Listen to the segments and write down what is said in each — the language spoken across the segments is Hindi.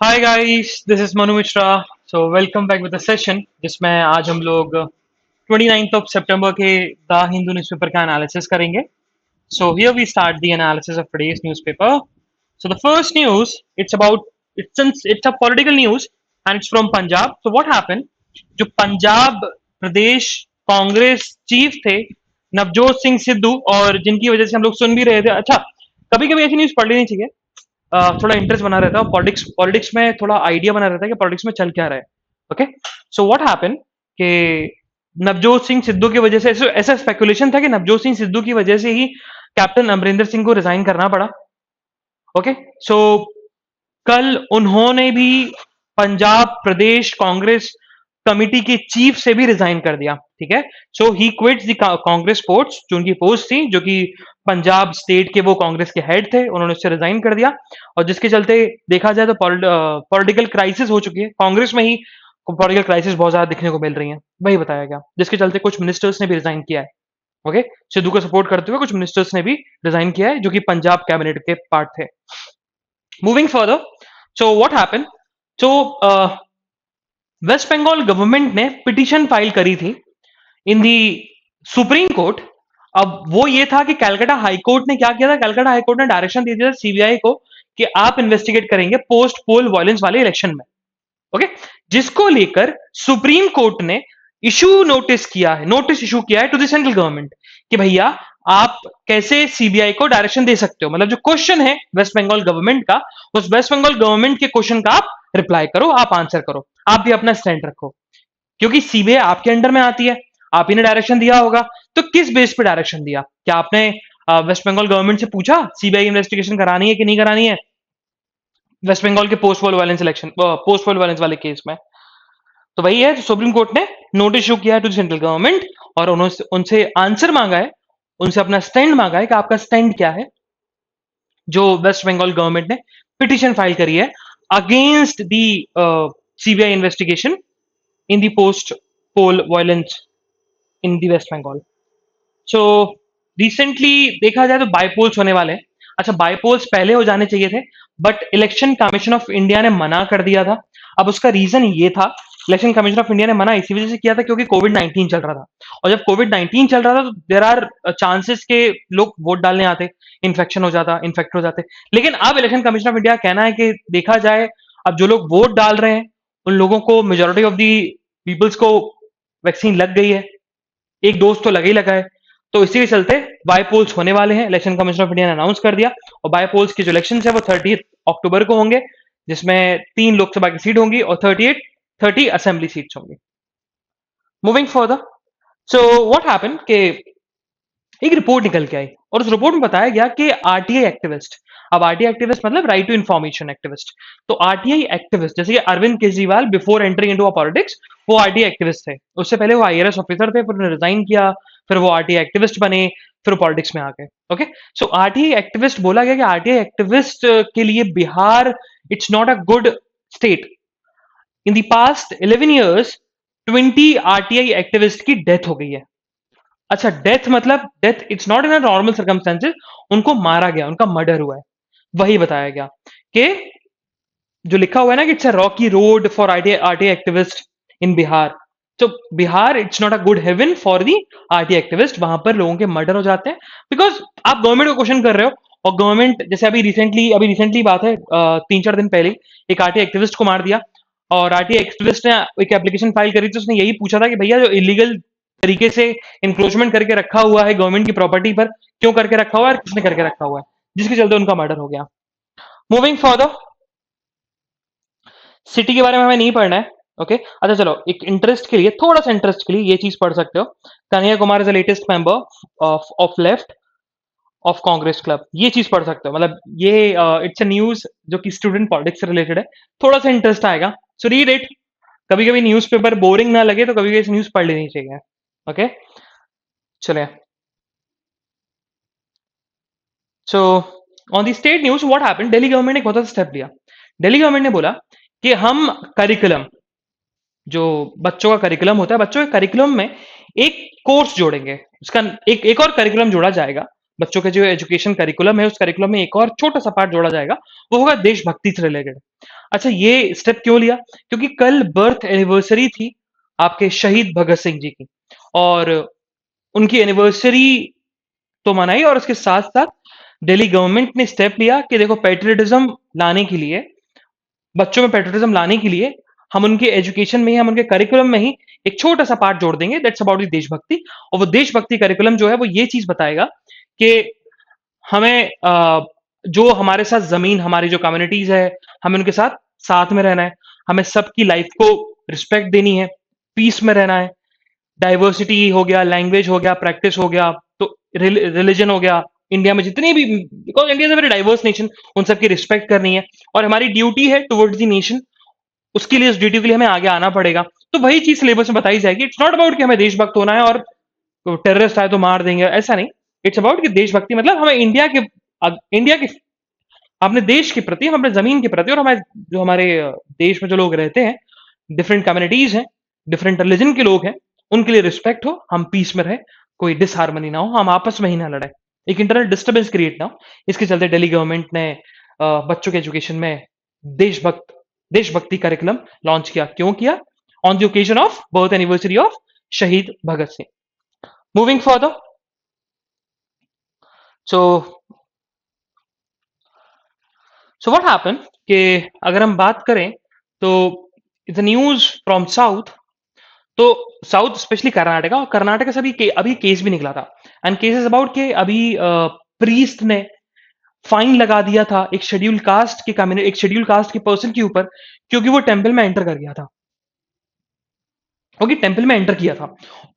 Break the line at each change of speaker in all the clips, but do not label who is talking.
Hi guys, this is Manu Mishra. So welcome back with the session जिसमें आज हम लोग 29th ऑफ सितंबर के द हिंदू न्यूज़पेपर का एनालिसिस करेंगे। So here we start the analysis of today's newspaper. So the first news it's about it's a political news and it's from Punjab. So what happened, जो पंजाब प्रदेश कांग्रेस चीफ थे नवजोत सिंह सिद्धू, और जिनकी वजह से हम लोग सुन भी रहे थे। अच्छा, कभी कभी ऐसी न्यूज़ पढ़ लेनी चाहिए, थोड़ा इंटरेस्ट बना रहता है, पॉलिटिक्स पॉलिटिक्स में थोड़ा आइडिया बना रहता है कि पॉलिटिक्स में चल क्या रहा है। ओके, सो व्हाट हैपन कि नवजोत सिंह सिद्धू की वजह से ऐसा ऐसा स्पेकुलेशन था कि नवजोत सिंह सिद्धू की वजह से ही कैप्टन अमरिंदर सिंह को रिजाइन करना पड़ा। ओके, सो कल उन्होंने भी पंजाब प्रदेश कांग्रेस कमिटी के चीफ से भी रिजाइन कर दिया। ठीक है, सो ही क्विट्स द कांग्रेस पोस्ट, जो उनकी पोस्ट थी, जो कि पंजाब स्टेट के वो कांग्रेस के हेड थे, उन्होंने उससे रिजाइन कर दिया। और जिसके चलते देखा जाए तो पॉलिटिकल क्राइसिस हो चुकी है कांग्रेस में ही। पॉलिटिकल क्राइसिस बहुत ज्यादा दिखने को मिल रही है, वही बताया गया, जिसके चलते कुछ मिनिस्टर्स ने भी रिजाइन किया है। ओके, सिद्धू को सपोर्ट करते हुए कुछ मिनिस्टर्स ने भी रिजाइन किया है, जो कि पंजाब कैबिनेट के पार्ट थे। Moving further, so what happened, so West Bengal government ने पिटीशन फाइल करी थी इन दी सुप्रीम कोर्ट। अब वो ये था कि कलकत्ता हाई कोर्ट ने क्या किया था, कलकत्ता हाई कोर्ट ने डायरेक्शन दे दिया था सीबीआई को कि आप इन्वेस्टिगेट करेंगे पोस्ट पोल वायलेंस वाले इलेक्शन में। ओके, जिसको लेकर सुप्रीम कोर्ट ने नोटिस इशू किया है टू द सेंट्रल गवर्नमेंट कि भैया आप कैसे सीबीआई को डायरेक्शन दे सकते हो, मतलब जो क्वेश्चन है वेस्ट बंगाल गवर्नमेंट का, उस वेस्ट बंगाल गवर्नमेंट के क्वेश्चन का आप रिप्लाई करो, आप आंसर करो, आप भी अपना स्टैंड रखो। क्योंकि सीबीआई आपके अंडर में आती है, आप ही ने डायरेक्शन दिया होगा। तो किस बेस पे डायरेक्शन दिया? क्या आपने वेस्ट बंगाल गवर्नमेंट से पूछा सीबीआई इन्वेस्टिगेशन करानी है कि नहीं करानी है वेस्ट बंगाल के पोस्ट पोल वायलेंस वाले केस में? तो वही है, सुप्रीम कोर्ट ने नोटिस इशू किया है टू सेंट्रल गवर्नमेंट, और उन्होंने उनसे आंसर मांगा है, उनसे अपना स्टैंड मांगा है कि आपका स्टैंड क्या है, जो वेस्ट बंगाल गवर्नमेंट ने पिटीशन फाइल करी है against the CBI investigation in the post poll violence in the West Bengal. So recently देखा जाए तो बाईपोल्स होने वाले हैं। अच्छा, बाईपोल्स पहले हो जाने चाहिए थे, but election commission of India ने मना कर दिया था। अब उसका रीजन ये था, इलेक्शन कमीशन ऑफ इंडिया ने मना इसी वजह से किया था क्योंकि कोविड 19 चल रहा था, और जब कोविड 19 चल रहा था तो देर आर चांसेस के लोग वोट डालने आते, इन्फेक्ट हो जाते। लेकिन अब इलेक्शन कमीशन ऑफ इंडिया का कहना है कि देखा जाए, अब जो लोग वोट डाल रहे हैं उन लोगों को, मेजोरिटी ऑफ दी पीपल्स को वैक्सीन लग गई है, एक डोज तो लगा ही लगा है। तो इसी के चलते बाईपोल्स होने वाले हैं, इलेक्शन कमीशन ऑफ इंडिया ने अनाउंस कर दिया। और बाईपोल्स की जो इलेक्शन है वो 30 अक्टूबर को होंगे, जिसमें 3 लोकसभा की सीट होंगी और 30 असेंबली सीट्स होंगी। Moving further, so what happen कि एक रिपोर्ट निकल के आई, और उस रिपोर्ट में बताया गया कि आरटीआई एक्टिविस्ट, अब आरटीआई एक्टिविस्ट मतलब राइट टू इन्फॉर्मेशन एक्टिविस्ट, तो आरटीआई एक्टिविस्ट जैसे कि Arvind Kejriwal before entering into politics वो आरटीआई एक्टिविस्ट थे, उससे पहले वो आईआरएस ऑफिसर थे, फिर उन्होंने रिजाइन किया, फिर वो आरटीआई एक्टिविस्ट बने, फिर पॉलिटिक्स में आ गए। ओके, सो आरटीआई एक्टिविस्ट बोला गया कि आरटीआई एक्टिविस्ट के लिए Bihar it's not a good state. In the past 11 years 20 RTI activist की डेथ हो गई है। अच्छा, डेथ मतलब death it's not in normal circumstances, उनको मारा गया, उनका मर्डर हुआ है। वही बताया गया कि जो लिखा हुआ है ना कि it's a rocky road for RTI activist in Bihar. तो Bihar it's not a good haven for the RTI activist, वहां पर लोगों के मर्डर हो जाते हैं बिकॉज आप गवर्नमेंट को क्वेश्चन कर रहे हो, और गवर्नमेंट जैसे अभी रिसेंटली बात है, 3-4 दिन पहले एक आरटीआई एक्टिविस्ट को मार दिया, और आरटीआई एक्टिविस्ट ने एक एप्लीकेशन फाइल करी थी, उसने यही पूछा था कि भैया जो इलीगल तरीके से इंक्रोचमेंट करके रखा हुआ है गवर्नमेंट की प्रॉपर्टी पर, क्यों करके रखा हुआ है और किसने करके रखा हुआ है, जिसके चलते उनका मर्डर हो गया। मूविंग फर्दर, सिटी के बारे में हमें नहीं पढ़ना है। ओके, अच्छा चलो, एक इंटरेस्ट के लिए, थोड़ा सा इंटरेस्ट के लिए ये चीज पढ़ सकते हो। Kanhaiya Kumar is the latest member of left of Congress club, ये चीज पढ़ सकते हो, मतलब ये इट्स अ न्यूज जो कि स्टूडेंट पॉलिटिक्स से रिलेटेड है, थोड़ा सा इंटरेस्ट आएगा, सो रीड इट। कभी कभी न्यूज़पेपर बोरिंग ना लगे तो कभी कभी न्यूज पढ़ लेनी चाहिए। ओके, चलिए, so on the state news what happened, Delhi government ने एक बहुत अच्छा स्टेप लिया। दिल्ली गवर्नमेंट ने बोला कि हम करिकुलम, जो बच्चों का करिकुलम होता है, बच्चों के करिकुलम में एक कोर्स जोड़ेंगे, उसका एक और करिकुलम जोड़ा जाएगा बच्चों का जो एजुकेशन करिकुलम है, उस करिकुलम में एक और छोटा सा पार्ट जोड़ा जाएगा, वो होगा देशभक्ति से रिलेटेड। अच्छा, ये स्टेप क्यों लिया? क्योंकि कल बर्थ एनिवर्सरी थी आपके शहीद भगत सिंह जी की, और उनकी एनिवर्सरी तो मनाई, और उसके साथ साथ दिल्ली गवर्नमेंट ने स्टेप लिया कि देखो, पेट्रियटिज्म लाने के लिए, बच्चों में पेट्रियटिज्म लाने के लिए, हम उनके एजुकेशन में ही, हम उनके करिकुलम में ही एक छोटा सा पार्ट जोड़ देंगे, दैट्स अबाउट द देशभक्ति। और वो देशभक्ति करिकुलम जो है वो ये चीज बताएगा कि हमें जो हमारे साथ जमीन, हमारी जो कम्युनिटीज है, हमें उनके साथ साथ में रहना है, हमें सबकी लाइफ को रिस्पेक्ट देनी है, पीस में रहना है, डाइवर्सिटी हो गया, लैंग्वेज हो गया, प्रैक्टिस हो गया, तो रिलीजन हो गया, इंडिया में जितनी भी, because India is a very diverse nation, उन सबकी रिस्पेक्ट करनी है, और हमारी ड्यूटी है टुवर्ड्स द नेशन, उसके लिए, उस ड्यूटी के लिए हमें आगे आना पड़ेगा। तो वही चीज सिलेबस में बताई जाएगी। इट्स नॉट अबाउट कि हमें देशभक्त होना है और टेररिस्ट आए तो मार देंगे, ऐसा नहीं। इट्स अबाउट कि देशभक्ति मतलब हमें इंडिया के अपने देश के प्रति, हम अपने जमीन के प्रति, और हमारे जो हमारे देश में जो लोग रहते हैं, डिफरेंट कम्युनिटीज हैं, डिफरेंट रिलीजन के लोग हैं, उनके लिए रिस्पेक्ट हो, हम पीस में रहे, कोई डिसहार्मनी ना हो, हम आपस में ही ना लड़े, एक इंटरनल डिस्टर्बेंस क्रिएट ना हो। इसके चलते दिल्ली गवर्नमेंट ने बच्चों के एजुकेशन में देशभक्त देशभक्ति करिकुलम लॉन्च किया। क्यों किया? On the occasion of birth anniversary of Shaheed Bhagat Singh. Moving further, so so what happen कि अगर हम बात करें तो द न्यूज फ्रॉम साउथ, तो साउथ स्पेशली कर्नाटका, और कर्नाटका से अभी केस भी निकला था, एंड केस इज अबाउट के अभी प्रीस्ट ने फाइन लगा दिया था एक शेड्यूल कास्ट के पर्सन के ऊपर, क्योंकि वो टेंपल में एंटर कर गया था, क्योंकि टेंपल में एंटर किया था,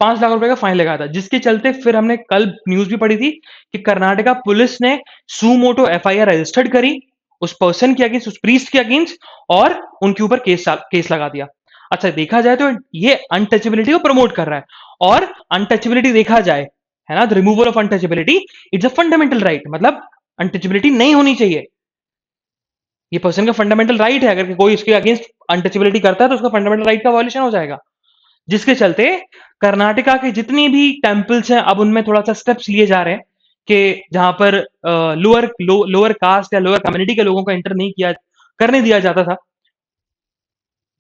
5 लाख रुपए का फाइन लगाया था, जिसके चलते फिर हमने कल न्यूज भी पढ़ी थी कि कर्नाटका पुलिस ने सुमोटो एफआईआर रजिस्टर्ड करी उस पर्सन के अगेंस्ट, उस प्रीस्ट के अगेंस्ट, और उनके ऊपर केस लगा दिया। अच्छा, देखा जाए तो ये अनटचेबिलिटी को प्रमोट कर रहा है, और अनटचेबिलिटी देखा जाए, है ना, the removal of untouchability it's a fundamental right, मतलब अनटचेबिलिटी नहीं होनी चाहिए, ये पर्सन का फंडामेंटल राइट है, अगर कोई इसके अगेंस्ट अनटचेबिलिटी करता है तो उसका फंडामेंटल राइट का वायलेशन हो जाएगा। जिसके चलते कर्नाटका के जितनी भी टेम्पल्स हैं, अब उनमें थोड़ा सा स्टेप्स लिए जा रहे हैं कि जहां पर लोअर कास्ट या लोअर कम्युनिटी के लोगों को एंटर नहीं किया करने दिया जाता था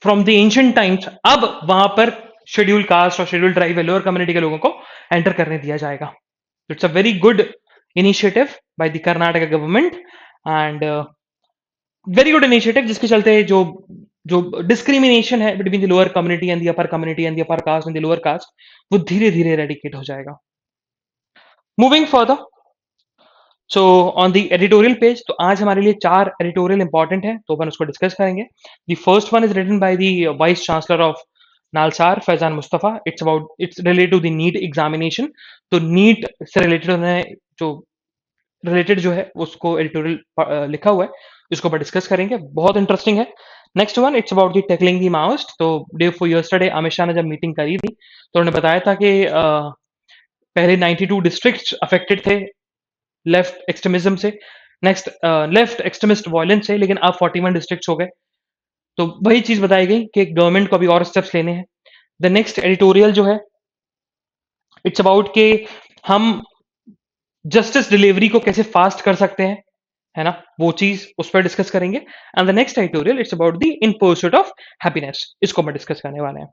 फ्रॉम द एंशिएंट टाइम्स, अब वहां पर शेड्यूल कास्ट और शेड्यूल ट्राइब लोअर कम्युनिटी के लोगों को एंटर करने दिया जाएगा। It's a very good initiative by the Karnataka government, and very good initiative, जिसके चलते जो जो डिस्क्रिमिनेशन है between the lower community and the upper community and the upper caste and the lower caste, वो धीरे धीरे एरेडिकेट हो जाएगा। Moving further, so on the editorial page, तो आज हमारे लिए 4 एडिटोरियल इंपॉर्टेंट है, तो अपन उसको डिस्कस करेंगे। The first one is written by the vice chancellor of NALSAR, Faizan Mustafa. It's related to the NEET examination. तो नीट से रिलेटेड उन्होंने जो है उसको एडिटोरियल लिखा हुआ है, इसको अपन डिस्कस करेंगे, बहुत इंटरेस्टिंग है। Next one, it's about the tackling the Maoist. तो day for yesterday Amit Shah ने जब मीटिंग करी थी, तो उन्होंने बताया था कि पहले 92 डिस्ट्रिक्ट्स अफेक्टेड थे लेफ्ट एक्सट्रीमिज्म से, नेक्स्ट लेफ्ट एक्सट्रीमिस्ट वायलेंस से, लेकिन अब 41 डिस्ट्रिक्ट्स हो गए। तो वही चीज बताई गई कि गवर्नमेंट को अभी और स्टेप्स लेने हैं। द नेक्स्ट एडिटोरियल जो है, इट्स अबाउट के हम जस्टिस डिलीवरी को कैसे फास्ट कर सकते हैं, है ना, वो चीज उस पर डिस्कस करेंगे। And the next editorial, it's about the in pursuit of happiness, इसको हम डिस्कस करने वाले हैं।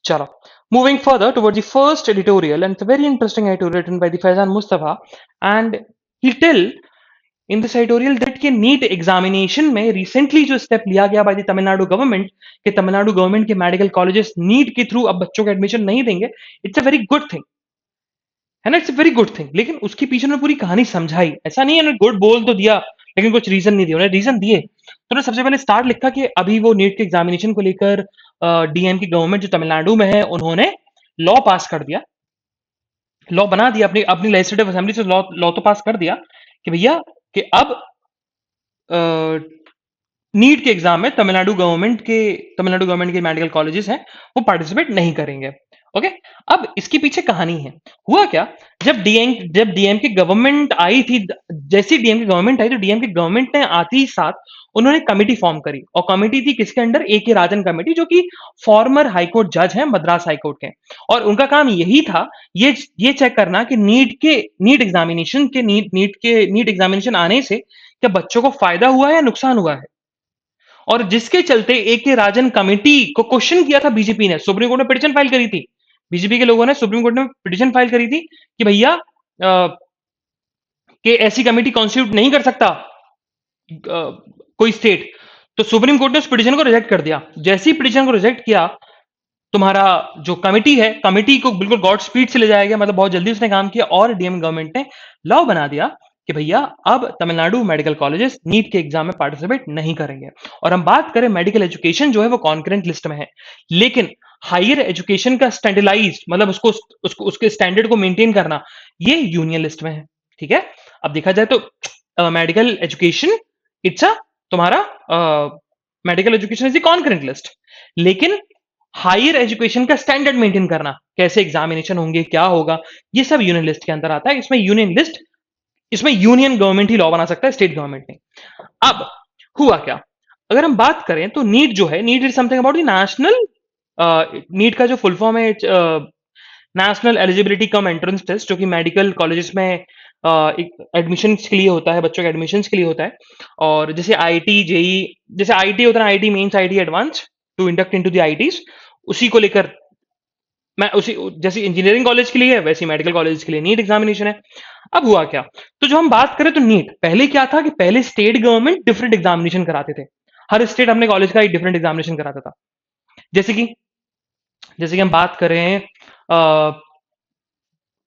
चलो, moving further toward the first editorial, and it's a very interesting editorial written by the Faizan Mustafa, and he tell in this editorial that के नीट एग्जामिनेशन में रिसेंटली जो स्टेप लिया गया बाय द तमिलनाडु गवर्नमेंट, कि तमिलनाडु गवर्नमेंट के मेडिकल कॉलेजेस नीट के थ्रू अब बच्चों को एडमिशन नहीं देंगे, it's a very good thing, है ना, it's a very good thing. लेकिन उसके पीछे उन्होंने पूरी कहानी समझाई, ऐसा नहीं है उन्होंने गुड बोल तो दिया लेकिन कुछ रीजन नहीं दिया, उन्होंने रीजन दिए। तो उन्होंने सबसे पहले स्टार्ट लिखा कि अभी वो नीट के एग्जामिनेशन को लेकर डीएम की गवर्नमेंट जो तमिलनाडु में है, उन्होंने लॉ पास कर दिया, लॉ बना दिया, अपनी अपनी लेजिस्लेटिव असेंबली से लॉ लॉ तो पास कर दिया कि भैया कि अब नीट के एग्जाम में तमिलनाडु गवर्नमेंट के मेडिकल कॉलेजेस हैं वो पार्टिसिपेट नहीं करेंगे। ओके। अब इसके पीछे कहानी है। हुआ क्या, जब डीएम की गवर्नमेंट आई थी, जैसी डीएम की गवर्नमेंट आई तो डीएम की गवर्नमेंट ने आते ही साथ उन्होंने कमेटी फॉर्म करी, और कमेटी थी किसके अंडर, ए के राजन कमेटी, जो कि फॉर्मर हाईकोर्ट जज हैं मद्रास हाईकोर्ट के। और उनका काम यही था, ये चेक करना कि नीट एग्जामिनेशन आने से क्या बच्चों को फायदा हुआ है या नुकसान हुआ है। और जिसके चलते ए के राजन कमेटी को क्वेश्चन किया था बीजेपी ने, सुप्रीम कोर्ट में पिटीशन फाइल करी थी। बीजेपी के लोगों ने सुप्रीम कोर्ट में पिटीशन फाइल करी थी कि भैया कि ऐसी कमेटी कॉन्स्टिट्यूट नहीं कर सकता कोई स्टेट। तो सुप्रीम कोर्ट ने उस पिटीशन को रिजेक्ट कर दिया। जैसे ही पिटीशन को रिजेक्ट किया, तुम्हारा जो कमेटी है, कमेटी को बिल्कुल गॉड स्पीड से ले जाया गया, मतलब बहुत जल्दी उसने काम किया, और डीएम गवर्नमेंट ने लॉ बना दिया कि भैया अब तमिलनाडु मेडिकल कॉलेजेस नीट के एग्जाम में पार्टिसिपेट नहीं करेंगे। और हम बात करें मेडिकल एजुकेशन जो है वो कॉन्करेंट लिस्ट में है, लेकिन हायर एजुकेशन का स्टैंडर्डाइज, मतलब उसको उसके स्टैंडर्ड को मेंटेन करना, ये यूनियन लिस्ट में है। ठीक है। अब देखा जाए तो मेडिकल एजुकेशन इट्स अ तुम्हारा medical education is the concurrent list, लेकिन हायर एजुकेशन का स्टैंडर्ड मेंटेन करना, कैसे एग्जामिनेशन होंगे, क्या होगा, ये सब यूनियन लिस्ट के अंदर आता है। इसमें यूनियन गवर्नमेंट ही लॉ बना सकता है, स्टेट गवर्नमेंट नहीं। अब हुआ क्या, अगर हम बात करें तो नीट जो है, NEET is something about the national, NEET का जो फुल फॉर्म है national eligibility cum entrance test, जो कि मेडिकल कॉलेजेस में एक एडमिशन के लिए होता है, बच्चों के एडमिशन के लिए होता है। और जैसे आईटी जेई, जैसे आईटी होता है, IIT mains, IIT advance, to induct into the IITs, उसी को लेकर मैं उसी जैसे इंजीनियरिंग कॉलेज के लिए है, वैसे मेडिकल कॉलेज के लिए नीट एग्जामिनेशन है। अब हुआ क्या, तो जो हम बात करें तो नीट पहले क्या था कि पहले स्टेट गवर्नमेंट डिफरेंट एग्जामिनेशन कराते थे, हर स्टेट अपने कॉलेज का एक डिफरेंट एग्जामिनेशन कराता था। जैसे कि जैसे कि हम बात करें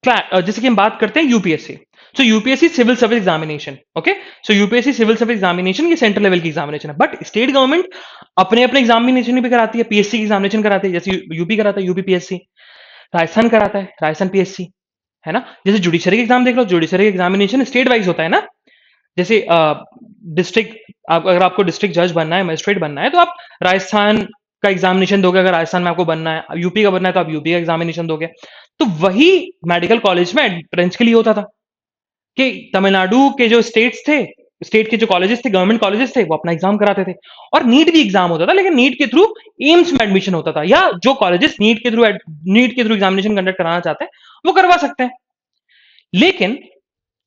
जैसे कि हम बात करते हैं UPSC. So UPSC civil service examination, okay. So UPSC civil service examination ये सेंट्रल लेवल की एग्जामिनेशन है, बट स्टेट गवर्नमेंट अपने अपने एग्जामिनेशन भी कराती है, पीएससी की एग्जामिनेशन कराती है, जैसे यूपी कराता है यूपी पीएससी, राजस्थान कराता है राजस्थान पीएससी, है ना। जैसे जुडिशरी के एग्जाम देख लो, जुडिशरी एग्जामिनेशन स्टेट वाइज होता है ना। जैसे डिस्ट्रिक्ट, अगर आपको डिस्ट्रिक्ट जज बनना है, मजिस्ट्रेट बनना है, तो आप राजस्थान का एग्जामिनेशन दोगे। अगर राजस्थान में आपको बनना है, यूपी का बनना है, तो आप यूपी का एग्जामिनेशन दोगे। तो वही मेडिकल कॉलेज में एंट्रेंस के लिए होता था कि तमिलनाडु के जो स्टेट्स थे, स्टेट के जो कॉलेजेस थे, गवर्नमेंट कॉलेजेस थे, वो अपना एग्जाम कराते थे। और नीट भी एग्जाम होता था, लेकिन नीट के थ्रू एम्स में एडमिशन होता था, या जो कॉलेजेस नीट के थ्रू एग्जामिनेशन कंडक्ट कराना चाहते हैं वो करवा सकते हैं। लेकिन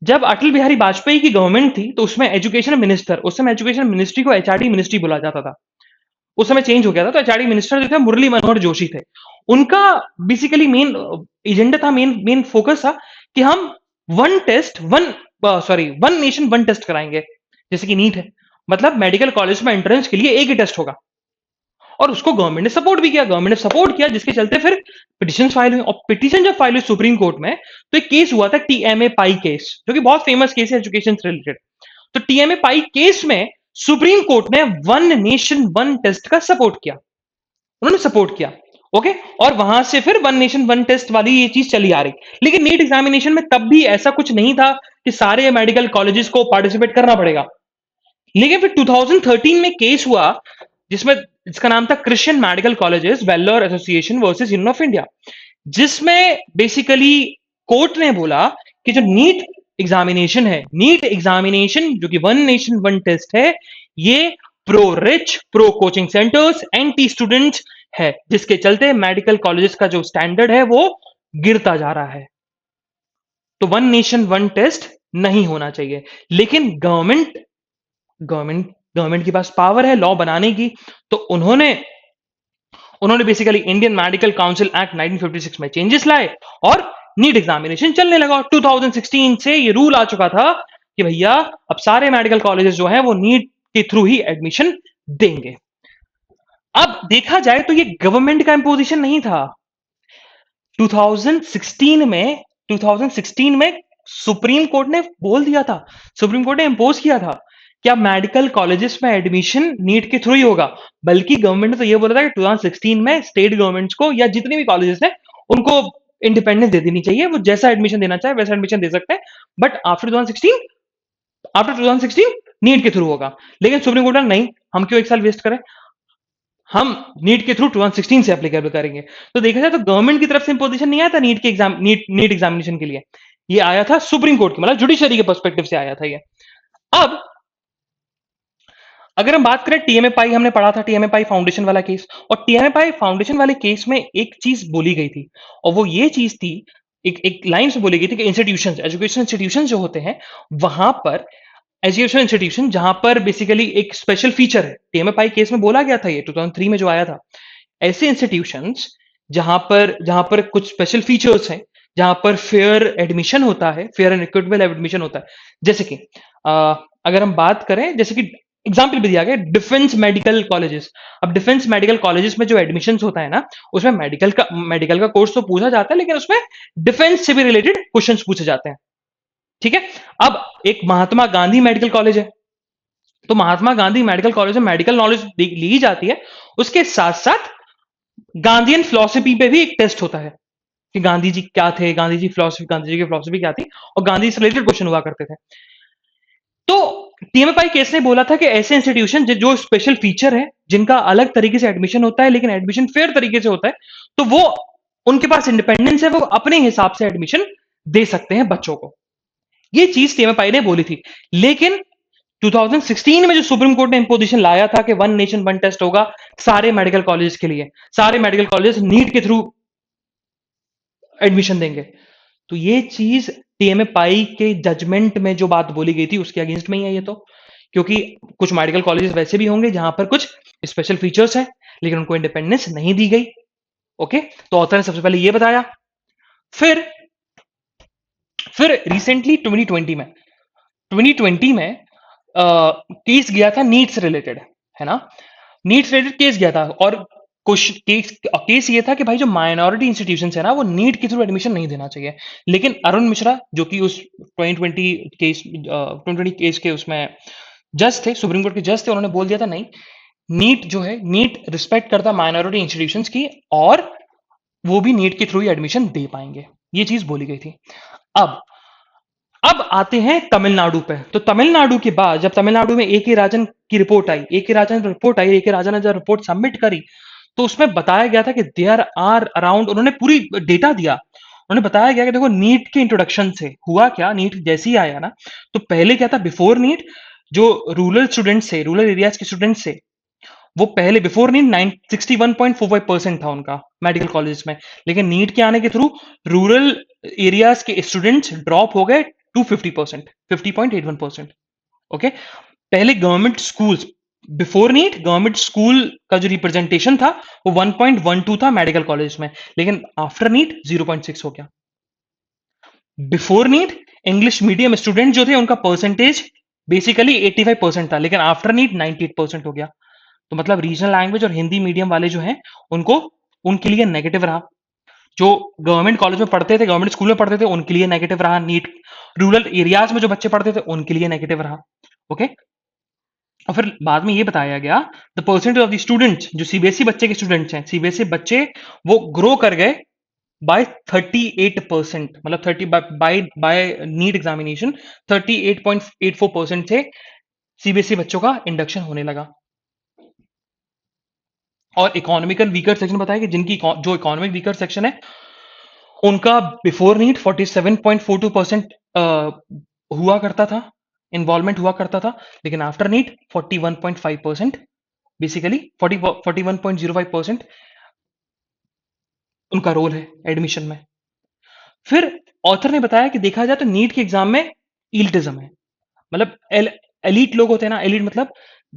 जब अटल बिहारी वाजपेयी की गवर्नमेंट थी, तो उसमें एजुकेशन मिनिस्टर, उस समय एजुकेशन मिनिस्ट्री को एचआरडी मिनिस्ट्री बोला जाता था, उस समय चेंज हो गया था। तो एचआरडी मिनिस्टर जो थे मुरली मनोहर जोशी थे। उनका बेसिकली मेन एजेंडा था, मेन मेन फोकस था कि हम वन नेशन वन टेस्ट कराएंगे, जैसे कि नीट है, मतलब मेडिकल कॉलेज में एंट्रेंस के लिए एक ही टेस्ट होगा। और उसको गवर्नमेंट ने सपोर्ट भी किया, गवर्नमेंट ने सपोर्ट किया, जिसके चलते फिर पिटीशन फाइल हुई। और पिटीशन जब फाइल हुई सुप्रीम कोर्ट में, तो एक केस हुआ था टीएमए पाई केस, जो कि बहुत फेमस केस है एजुकेशन से रिलेटेड। तो टीएमए पाई केस में सुप्रीम कोर्ट ने वन नेशन वन टेस्ट का सपोर्ट किया, उन्होंने सपोर्ट किया। ओके। और वहां से फिर वन नेशन वन टेस्ट वाली ये चीज चली आ रही। लेकिन नीट एग्जामिनेशन में तब भी ऐसा कुछ नहीं था कि सारे मेडिकल कॉलेजेस को पार्टिसिपेट करना पड़ेगा। लेकिन फिर 2013 में केस हुआ, जिसमें जिसका नाम था Christian medical colleges Vellore association versus union of India, जिसमें बेसिकली कोर्ट ने बोला कि जो नीट एग्जामिनेशन जो कि वन नेशन वन टेस्ट है, ये pro rich, pro coaching centres, anti students है, जिसके चलते मेडिकल कॉलेजेस का जो स्टैंडर्ड है वो गिरता जा रहा है। तो वन नेशन वन टेस्ट नहीं होना चाहिए। लेकिन गवर्नमेंट गवर्नमेंट के पास पावर है लॉ बनाने की, तो उन्होंने उन्होंने basically Indian medical council act 1956 में चेंजेस लाए, और नीट एग्जामिनेशन चलने लगा। 2016 से ये रूल आ चुका था कि भैया अब सारे मेडिकल कॉलेजेस जो हैं वो नीट के थ्रू ही एडमिशन देंगे। अब देखा जाए तो ये गवर्नमेंट का इंपोजिशन नहीं था। 2016 में सुप्रीम कोर्ट ने बोल दिया था, सुप्रीम कोर्ट ने इंपोज किया था कि अब मेडिकल कॉलेजेस में एडमिशन नीट के थ्रू ही होगा। बल्कि गवर्नमेंट ने तो ये बोला था कि 2016 में स्टेट गवर्नमेंट्स को या जितने भी कॉलेजेस हैं उनको इंडिपेंडेंस दे देनी चाहिए, वो जैसा एडमिशन देना चाहे वैसा एडमिशन दे सकते हैं। बट आफ्टर 2016 नीट के थ्रू होगा। लेकिन सुप्रीम कोर्ट ने नहीं, हम क्यों एक साल वेस्ट करें, हम नीट के थ्रू 2016 से एप्लीकेबल करेंगे। तो देखा जाए तो गवर्नमेंट की तरफ से इंपोजिशन नहीं आया था नीट के एग्जाम, नीट एग्जामिनेशन के लिए। ये आया था सुप्रीम कोर्ट की, मतलब जुडिशरी के पर्सपेक्टिव से आया था ये। अब अगर हम बात करें टीएमएपाई, हमने पढ़ा था टीएमएपाई फाउंडेशन वाला केस, और टीएमएपाई फाउंडेशन वाले केस में एक चीज बोली गई थी, और वो ये चीज थी, एक एक लाइन से बोली गई थी कि इंस्टीट्यूशन, एजुकेशन इंस्टीट्यूशन जो होते हैं, वहां पर एजुकेशन इंस्टीट्यूशन जहां पर बेसिकली एक स्पेशल फीचर है, टीएमएपाई केस में बोला गया था, ये 2003 में जो आया था, ऐसे इंस्टीट्यूशंस जहां पर कुछ स्पेशल फीचर्स हैं, जहां पर फेयर एडमिशन होता है, फेयर एंड इक्विटेबल एडमिशन होता है। जैसे कि अगर हम बात करें, जैसे कि एग्जाम्पल भी दिया गया डिफेंस मेडिकल कॉलेजेस। अब डिफेंस मेडिकल कॉलेजेस में जो एडमिशन होता है ना, उसमें मेडिकल का कोर्स तो पूछा जाता है, लेकिन उसमें डिफेंस से भी रिलेटेड क्वेश्चन पूछे जाते हैं। ठीक है। अब एक महात्मा गांधी मेडिकल कॉलेज है, तो महात्मा गांधी मेडिकल कॉलेज में मेडिकल नॉलेज ली जाती है, उसके साथ साथ गांधीयन फिलोसफी पे भी एक टेस्ट होता है कि गांधी जी क्या थे, गांधी जी की फिलोसफी क्या थी, और गांधी से रिलेटेड क्वेश्चन हुआ करते थे। तो टीएमएफआई केस ने बोला था कि ऐसे इंस्टीट्यूशन जो स्पेशल फीचर है, जिनका अलग तरीके से एडमिशन होता है, लेकिन एडमिशन फेयर तरीके से होता है, तो वो उनके पास इंडिपेंडेंस है, वो अपने हिसाब से एडमिशन दे सकते हैं बच्चों को। ये चीज टीएमएफआई ने बोली थी। लेकिन 2016 में जो सुप्रीम कोर्ट ने इंपोजिशन लाया था कि वन नेशन वन टेस्ट होगा सारे मेडिकल कॉलेज के लिए, सारे मेडिकल कॉलेज नीट के थ्रू एडमिशन देंगे, तो ये चीज टीएमएपाई के जजमेंट में जो बात बोली गई थी उसके अगेंस्ट में ही है ये तो। क्योंकि कुछ मेडिकल कॉलेजेस वैसे भी होंगे जहां पर कुछ स्पेशल फीचर्स हैं, लेकिन उनको इंडिपेंडेंस नहीं दी गई। ओके, तो ऑथर ने सबसे पहले ये बताया। फिर फिर रिसेंटली 2020 में केस गया था नीट से रिलेटेड, है ना। नीट से रिलेटेड केस गया था, और कुछ केस ये था कि भाई जो माइनॉरिटी इंस्टीट्यूशंस है ना, वो नीट के थ्रू एडमिशन नहीं देना चाहिए। लेकिन अरुण मिश्रा जो कि उस 2020 केस के उसमें जज थे, सुप्रीम कोर्ट के जज थे, उन्होंने बोल दिया था नहीं, नीट जो है, नीट रिस्पेक्ट करता माइनॉरिटी इंस्टीट्यूशंस की, और वो भी नीट के थ्रू ही एडमिशन दे पाएंगे, ये चीज बोली गई थी। अब आते हैं तमिलनाडु पे। तो तमिलनाडु के बाद जब तमिलनाडु में ए के राजन की रिपोर्ट आई, ए के राजन रिपोर्ट आई, ए के राजन ने जब रिपोर्ट सबमिट करी, तो उसमें बताया गया था कि देयर आर अराउंड, उन्होंने पूरी डेटा दिया, उन्होंने बताया गया कि देखो नीट के इंट्रोडक्शन से हुआ क्या, नीट जैसे ही आया ना, तो पहले क्या था, बिफोर नीट जो रूरल स्टूडेंट्स थे, रूरल एरियाज के स्टूडेंट्स थे, वो पहले बिफोर नीट 61.45% था उनका मेडिकल कॉलेज में। लेकिन नीट के आने के थ्रू रूरल एरियाज के स्टूडेंट्स ड्रॉप हो गए टू 50%, 50.81%। ओके, पहले government schools, before NEET government school का जो रिप्रेजेंटेशन था वो 1.12 था मेडिकल कॉलेज में, लेकिन आफ्टर नीट 0.6 हो गया। Before NEET English medium student जो थे उनका परसेंटेज बेसिकली 85% था, लेकिन आफ्टर नीट 98% हो गया। तो मतलब रीजनल लैंग्वेज और हिंदी मीडियम वाले जो हैं उनको, उनके लिए नेगेटिव रहा। जो गवर्नमेंट कॉलेज में पढ़ते थे, गवर्नमेंट स्कूल में पढ़ते थे, उनके लिए नेगेटिव रहा नीट। रूरल एरियाज में जो बच्चे पढ़ते थे उनके लिए नेगेटिव रहा। ओके, और फिर बाद में ये बताया गया the percentage of the students, जो सीबीएसई बच्चे के स्टूडेंट्स हैं, सीबीएसई बच्चे वो ग्रो कर गए बाय 38%, मतलब 30 बाय नीट एग्जामिनेशन 38.84% से सीबीएसई बच्चों का इंडक्शन होने लगा। और इकोनॉमिकल वीकर सेक्शन बताया कि जिनकी जो इकोनॉमिक वीकर सेक्शन है उनका बिफोर नीट 47.42% हुआ करता था, इन्वॉल्वमेंट हुआ करता था, लेकिन आफ्टर नीट 41.5%, बेसिकली 41.05% उनका रोल है एडमिशन में। फिर ऑथर ने बताया कि देखा जाए तो नीट के एग्जाम में इल्टिज्म है, मतलब एलीट लोग होते हैं ना, एलीट मतलब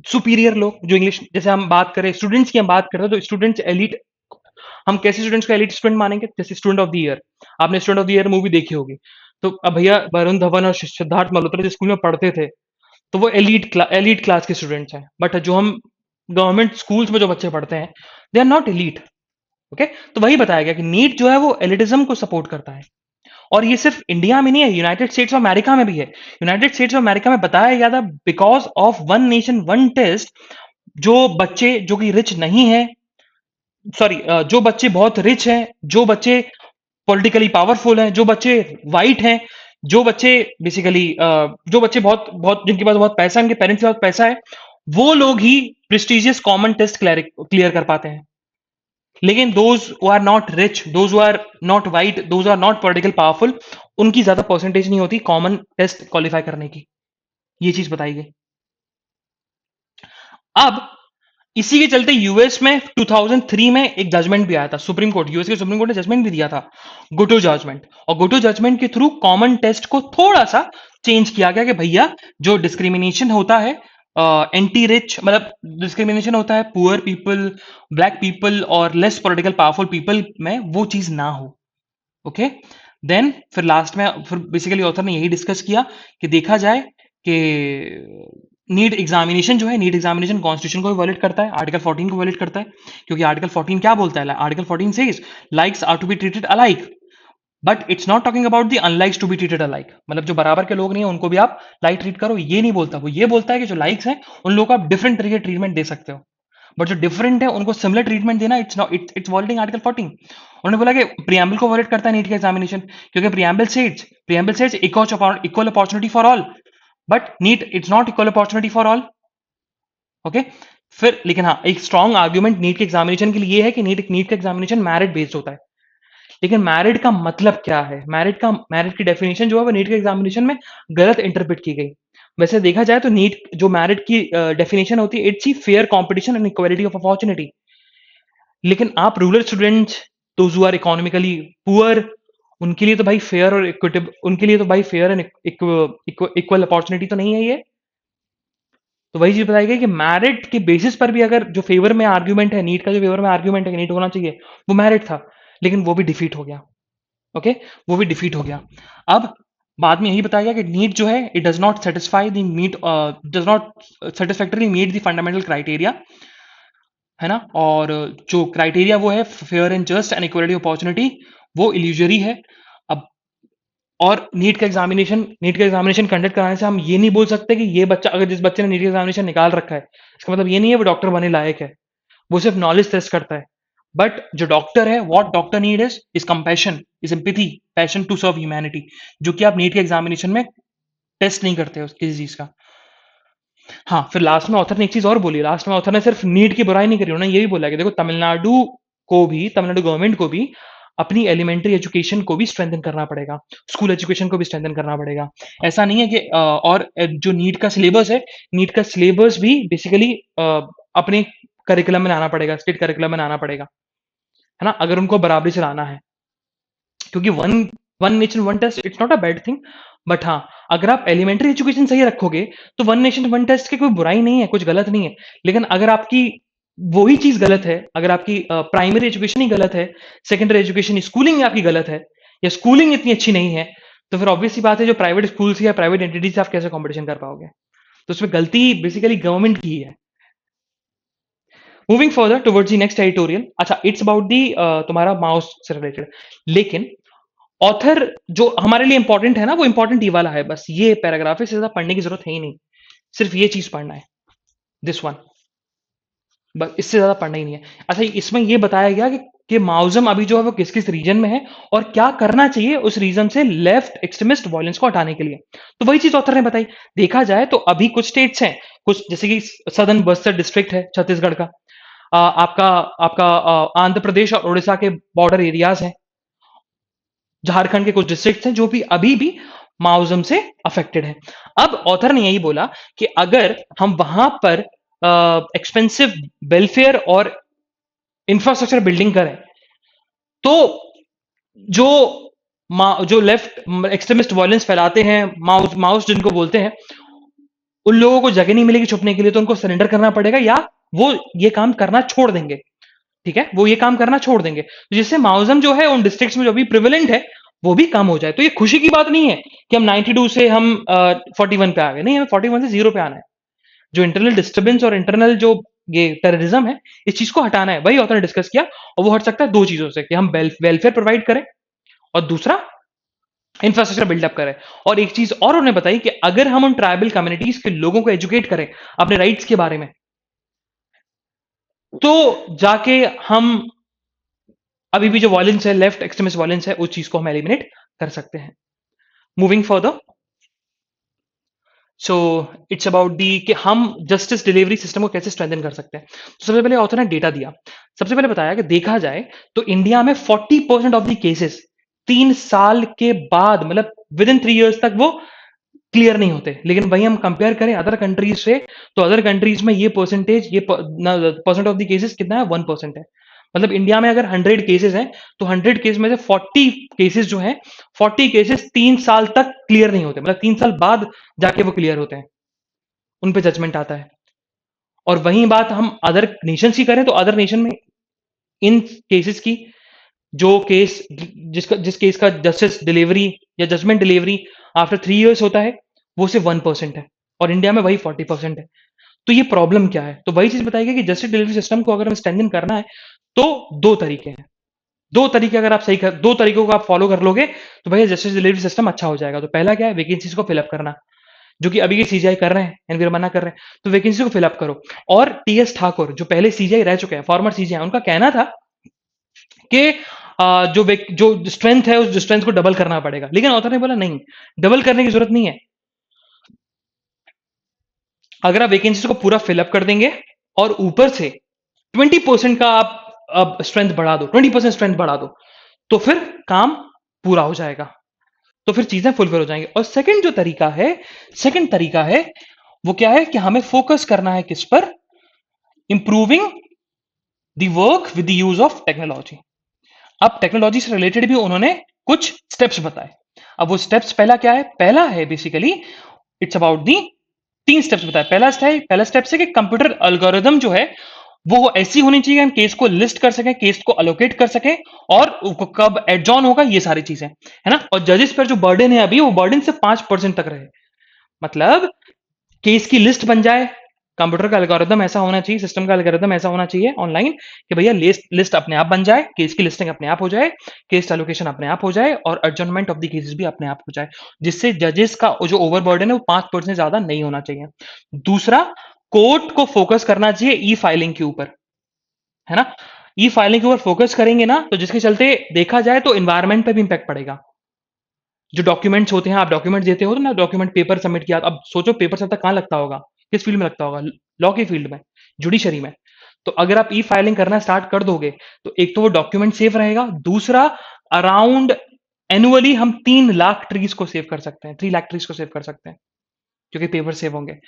सुपीरियर लोग, जो इंग्लिश, जैसे हम बात करें स्टूडेंट्स की, हम बात करते हैं तो स्टूडेंट्स एलीट, हम कैसे स्टूडेंट्स को एलीट स्टूडेंट मानेंगे, जैसे स्टूडेंट ऑफ द ईयर, आपने student of the year movie देखी होगी, तो अब भैया वरुण धवन और सिद्धार्थ मल्होत्रा जो स्कूल में पढ़ते थे, तो वो एलीट क्लास के स्टूडेंट्स हैं। बट जो हम गवर्नमेंट स्कूल्स में जो बच्चे पढ़ते हैं, they are not elite. Okay, तो वही बताया गया कि नीट जो है वो एलिटिज्म को सपोर्ट करता है। और ये सिर्फ इंडिया में नहीं है, यूनाइटेड स्टेट्स ऑफ अमेरिका में भी है। यूनाइटेड स्टेट्स ऑफ अमेरिका में बताया गया था because of one nation one test, जो बच्चे जो कि रिच नहीं है, सॉरी, जो बच्चे बहुत रिच हैं, जो बच्चे पॉलिटिकली पावरफुल हैं, जो बच्चे वाइट हैं, जो बच्चे बेसिकली जो बच्चे बहुत बहुत जिनके पास बहुत पैसा है, उनके पेरेंट्स के पास पैसा है, वो लोग ही प्रेस्टिजियस कॉमन टेस्ट क्लियर कर पाते हैं। लेकिन those who are not rich, those who are not white, those are not political powerful, उनकी ज्यादा परसेंटेज नहीं होती कॉमन टेस्ट क्वालिफाई करने की। ये चीज बताई गई। अब इसी के चलते यूएस में 2003 में एक जजमेंट भी आया था, सुप्रीम कोर्ट, यूएस के सुप्रीम कोर्ट ने जजमेंट भी दिया था, गोटो जजमेंट। और गोटो जजमेंट के थ्रू कॉमन टेस्ट को थोड़ा सा चेंज किया गया कि भैया जो डिस्क्रिमिनेशन होता है, एंटी रिच, मतलब डिस्क्रिमिनेशन होता है पुअर पीपल, ब्लैक पीपल और लेस पॉलिटिकल पावरफुल पीपल में, वो चीज ना हो। ओके। देन फिर लास्ट में फिर बेसिकली ऑथर ने यही डिस्कस किया कि देखा जाए कि नीट एग्जामिनेशन जो है, नीट एग्जामिनेशन कॉन्स्टिट्यूशन को भी वॉलेट करता है, आर्टिकल 14 को वॉलेट करता है। क्योंकि आर्टिकल 14 क्या बोलता है? Article 14 says likes are to be treated alike, but it's not talking about the unlikes to be treated alike. मतलब जो बराबर के लोग नहीं है उनको भी आप लाइक ट्रीट करो, ये नहीं बोलता। वो ये बोलता है कि जो लाइक्स हैं उन लोगों को आप डिफरेंट तरीके ट्रीटमेंट दे सकते हो, बट जो डिफरेंट है उनको सिमिलर ट्रीटमेंट देना, इट्स नॉट, इट्स वॉलेटिंग आर्टिकल 14। उन्होंने बोला कि प्रियम्बल को वॉलेट करता है नीट का एग्जामिनेशन, क्योंकि preamble sets equal opportunity for all, but NEET it's not equal opportunity for all. Okay. फिर लेकिन हाँ, एक स्ट्रॉन्ग आर्ग्यूमेंट नीट के एग्जामिनेशन के लिए है कि नीट का एग्जामिनेशन मैरिट बेस्ड होता है। लेकिन मैरिट का मतलब क्या है? मैरिट की डेफिनेशन जो है वो नीट के एग्जामिनेशन में गलत इंटरप्रेट की गई। वैसे देखा जाए तो नीट जो मैरिट की डेफिनेशन होती है, it's he fair competition and equality of opportunity. लेकिन आप rural students, those who are economically poor, उनके लिए तो भाई फेयर और इक्विटेबल, उनके लिए तो भाई फेयर एंड इक्वल अपॉर्चुनिटी तो नहीं है ये। तो वही चीज बताई गई कि मैरिट के बेसिस पर भी अगर जो फेवर में आर्ग्यूमेंट है, नीट का जो फेवर में आर्ग्यूमेंट है कि नीट होना चाहिए, वो मैरिट था, लेकिन वो भी डिफीट हो गया। ओके। वो भी डिफीट हो गया। अब बाद में यही बताया गया कि नीट जो है, it does not satisfy the meet, does not satisfactorily meet the fundamental criteria, है ना। और जो क्राइटेरिया वो है fair and just and equality opportunity, वो इल्यूजरी है। अब और नीट का एग्जामिनेशन कंडक्ट कराने से हम ये नहीं बोल सकते कि ये बच्चा, अगर जिस बच्चे ने नीट का एग्जामिनेशन निकाल रखा है, इसका मतलब ये नहीं है वो डॉक्टर बनने लायक है। वो सिर्फ नॉलेज टेस्ट करता है। बट जो डॉक्टर है, what doctor need is compassion, is empathy, passion to serve humanity, जो कि आप नीट के एग्जामिनेशन में टेस्ट नहीं करते हो किसी चीज का। हाँ, फिर लास्ट में ऑथर ने एक चीज और बोली। लास्ट में ऑथर ने सिर्फ नीट की बुराई नहीं करी, उन्होंने ये भी बोला कि देखो तमिलनाडु गवर्नमेंट को भी अपनी एलिमेंट्री एजुकेशन को भी स्ट्रेंथन करना पड़ेगा, स्कूल एजुकेशन को भी स्ट्रेंथन करना पड़ेगा। ऐसा नहीं है कि जो नीट का सिलेबस है, नीट का सिलेबस भी बेसिकली अपने करिकुलम में लाना पड़ेगा, स्टेट करिकुलम में लाना पड़ेगा, है ना, अगर उनको बराबरी से लाना है। क्योंकि one one nation one test it's not a bad thing, but हाँ, अगर आप एलिमेंट्री एजुकेशन सही रखोगे तो वन नेशन वन टेस्ट की कोई बुराई नहीं है, कुछ गलत नहीं है। लेकिन अगर आपकी वही चीज गलत है, अगर आपकी प्राइमरी एजुकेशन ही गलत है, सेकेंडरी एजुकेशन स्कूलिंग आपकी गलत है, या स्कूलिंग इतनी अच्छी नहीं है, तो फिर ऑब्वियस सी बात है जो प्राइवेट स्कूल्स या प्राइवेट एंटिटी से आप कैसे कॉम्पिटिशन कर पाओगे? तो उसमें गलती बेसिकली गवर्नमेंट की ही है। Moving further towards the next editorial, अच्छा, इट्स अबाउट दी तुम्हारा माउस से रिलेटेड। लेकिन ऑथर जो हमारे लिए इंपॉर्टेंट है ना, वो इंपॉर्टेंट ये वाला है, बस ये पैराग्राफ है, इससे ज्यादा पढ़ने की जरूरत है ही नहीं, सिर्फ ये चीज पढ़ना है, दिस वन, बस इससे ज्यादा पढ़ना ही नहीं है। अच्छा, इसमें ये बताया गया कि माओज़म अभी जो है वो किस किस रीजन में है और क्या करना चाहिए उस रीजन से लेफ्ट एक्सट्रीमिस्ट वायलेंस को हटाने के लिए। तो वही चीज ऑथर ने बताई। देखा जाए तो अभी कुछ स्टेट्स हैं, कुछ जैसे कि सदर्न बस्तर डिस्ट्रिक्ट है छत्तीसगढ़ का, आपका आपका आंध्र प्रदेश और उड़ीसा के बॉर्डर एरियाज हैं, झारखंड के कुछ डिस्ट्रिक्ट हैं जो भी अभी भी माओज़म से अफेक्टेड हैं। अब ऑथर ने यही बोला कि अगर हम वहां पर एक्सपेंसिव वेलफेयर और इंफ्रास्ट्रक्चर बिल्डिंग करें, तो जो जो लेफ्ट एक्सट्रीमिस्ट वायलेंस फैलाते हैं, माउस जिनको बोलते हैं, उन लोगों को जगह नहीं मिलेगी छुपने के लिए, तो उनको सरेंडर करना पड़ेगा, या वो ये काम करना छोड़ देंगे। ठीक है, वो ये काम करना छोड़ देंगे, तो जिससे माओज़म जो है उन डिस्ट्रिक्ट्स में जो भी प्रिवेलेंट है वो भी कम हो जाए। तो ये खुशी की बात नहीं है कि हम 92 से हम 41 पे आ गए, नहीं, हमें 41 से 0 पे आना है। जो इंटरनल डिस्टर्बेंस और इंटरनल जो ये टेररिज्म है, इस चीज को हटाना है, वही ऑथर ने डिस्कस किया। और वो हट सकता है दो चीजों से, कि हम वेलफेयर प्रोवाइड करें, और दूसरा इंफ्रास्ट्रक्चर बिल्डअप करें। और एक चीज और उन्होंने बताई कि अगर हम उन ट्राइबल कम्युनिटीज के लोगों को एजुकेट करें अपने राइट्स के बारे में, तो जाके हम अभी भी जो वायलेंस है, लेफ्ट एक्सट्रीमिस्ट वायलेंस है, उस चीज को हम एलिमिनेट कर सकते हैं। Moving for the so it's about the कि हम जस्टिस डिलीवरी सिस्टम को कैसे स्ट्रेंथन कर सकते हैं। तो सबसे पहले ऑथर ने डेटा दिया। सबसे पहले बताया कि देखा जाए तो इंडिया में 40% ऑफ द केसेस 3 साल के बाद, मतलब विद इन 3 इयर्स तक वो क्लियर नहीं होते। लेकिन वही हम कंपेयर करें अदर कंट्रीज से, तो अदर कंट्रीज में ये परसेंटेज, ये परसेंट ऑफ द केसेस कितना है, 1% है। मतलब इंडिया में अगर 100 केसेस हैं तो 100 केस में से 40 केसेस जो हैं, 40 केसेस 3 साल तक क्लियर नहीं होते, मतलब 3 साल बाद जाके वो क्लियर होते हैं, उन पे जजमेंट आता है। और वही बात हम अदर नेशन की करें तो अदर नेशन में इन केसेस की जो केस, जिस केस का जस्टिस डिलीवरी या जजमेंट डिलीवरी आफ्टर 3 इयर्स होता है, वो सिर्फ 1% है, और इंडिया में वही 40% है। तो ये प्रॉब्लम क्या है? तो वही चीज बताएगी कि जस्टिस डिलीवरी सिस्टम को अगर हम स्ट्रेंथन करना है तो दो तरीके हैं। दो तरीके अगर आप सही कर, दो तरीकों को आप फॉलो कर लोगे तो भैया जस्टिस डिलीवरी सिस्टम अच्छा हो जाएगा। तो पहला क्या है, वैकेंसीज को फिलअप करना, जो कि अभी के सीजीआई कर रहे हैं, एनवीआर मना कर रहे हैं, तो वैकेंसी को फिलअप करो। और टीएस ठाकुर जो पहले सीजीआई रह चुके हैं, फॉर्मर सीजीआई, उनका कहना था कि जो स्ट्रेंथ है उस स्ट्रेंथ को डबल करना पड़ेगा। लेकिन ऑथर ने बोला नहीं, डबल करने की जरूरत नहीं है। अगर आप वैकेंसी को पूरा फिलअप कर देंगे और ऊपर से 20% का आप स्ट्रेंथ बढ़ा दो, 20% स्ट्रेंथ बढ़ा दो, तो फिर काम पूरा हो जाएगा, तो फिर चीजें फुलफिल हो जाएंगी। और सेकंड तरीका है, वो क्या है कि हमें फोकस करना है किस पर, improving the work with the use of technology. अब टेक्नोलॉजी से रिलेटेड भी उन्होंने कुछ स्टेप्स बताए। अब वो स्टेप्स, पहला क्या है, पहला है basically it's about the, 3 steps बताए। पहला स्टेप है कि कंप्यूटर एल्गोरिदम जो है वो ऐसी होनी चाहिए, हम केस को लिस्ट कर सकें, केस को अलोकेट कर सकें, और कब एडजॉन होगा, ये सारी चीजें है ना। और जजेस पर जो बर्डन है अभी, वो बर्डन से 5% तक रहे। मतलब केस की लिस्ट बन जाए, कंप्यूटर का एल्गोरिदम ऐसा होना चाहिए, सिस्टम का एल्गोरिदम ऐसा होना चाहिए ऑनलाइन कि भैया लिस्ट लिस्ट अपने आप बन जाए, केस की लिस्टिंग अपने आप हो जाए, केस एलोकेशन अपने आप हो जाए, और एडजॉर्नमेंट ऑफ द केसेस भी अपने आप हो जाए, जिससे जजेस का जो ओवरबर्डन है वो 5% ज्यादा नहीं होना चाहिए। दूसरा, कोर्ट को फोकस करना चाहिए ई फाइलिंग के ऊपर, है ना। ई फाइलिंग के ऊपर फोकस करेंगे ना, तो जिसके चलते देखा जाए तो इन्वायरमेंट पे भी इंपैक्ट पड़ेगा। जो डॉक्यूमेंट्स होते हैं, आप डॉक्यूमेंट देते हो तो ना, डॉक्यूमेंट पेपर सबमिट किया, अब सोचो पेपर सब तक कहाँ लगता होगा, किस फील्ड में लगता होगा, लॉ की फील्ड में, जुडिशरी में। तो अगर आप ई फाइलिंग करना स्टार्ट कर दोगे तो एक तो वो डॉक्यूमेंट सेफ रहेगा, दूसरा अराउंड एनुअली हम 3 लाख ट्रीज को सेव कर सकते हैं, 3 लाख ट्रीज को सेव कर सकते हैं, क्योंकि पेपर सेव होंगे।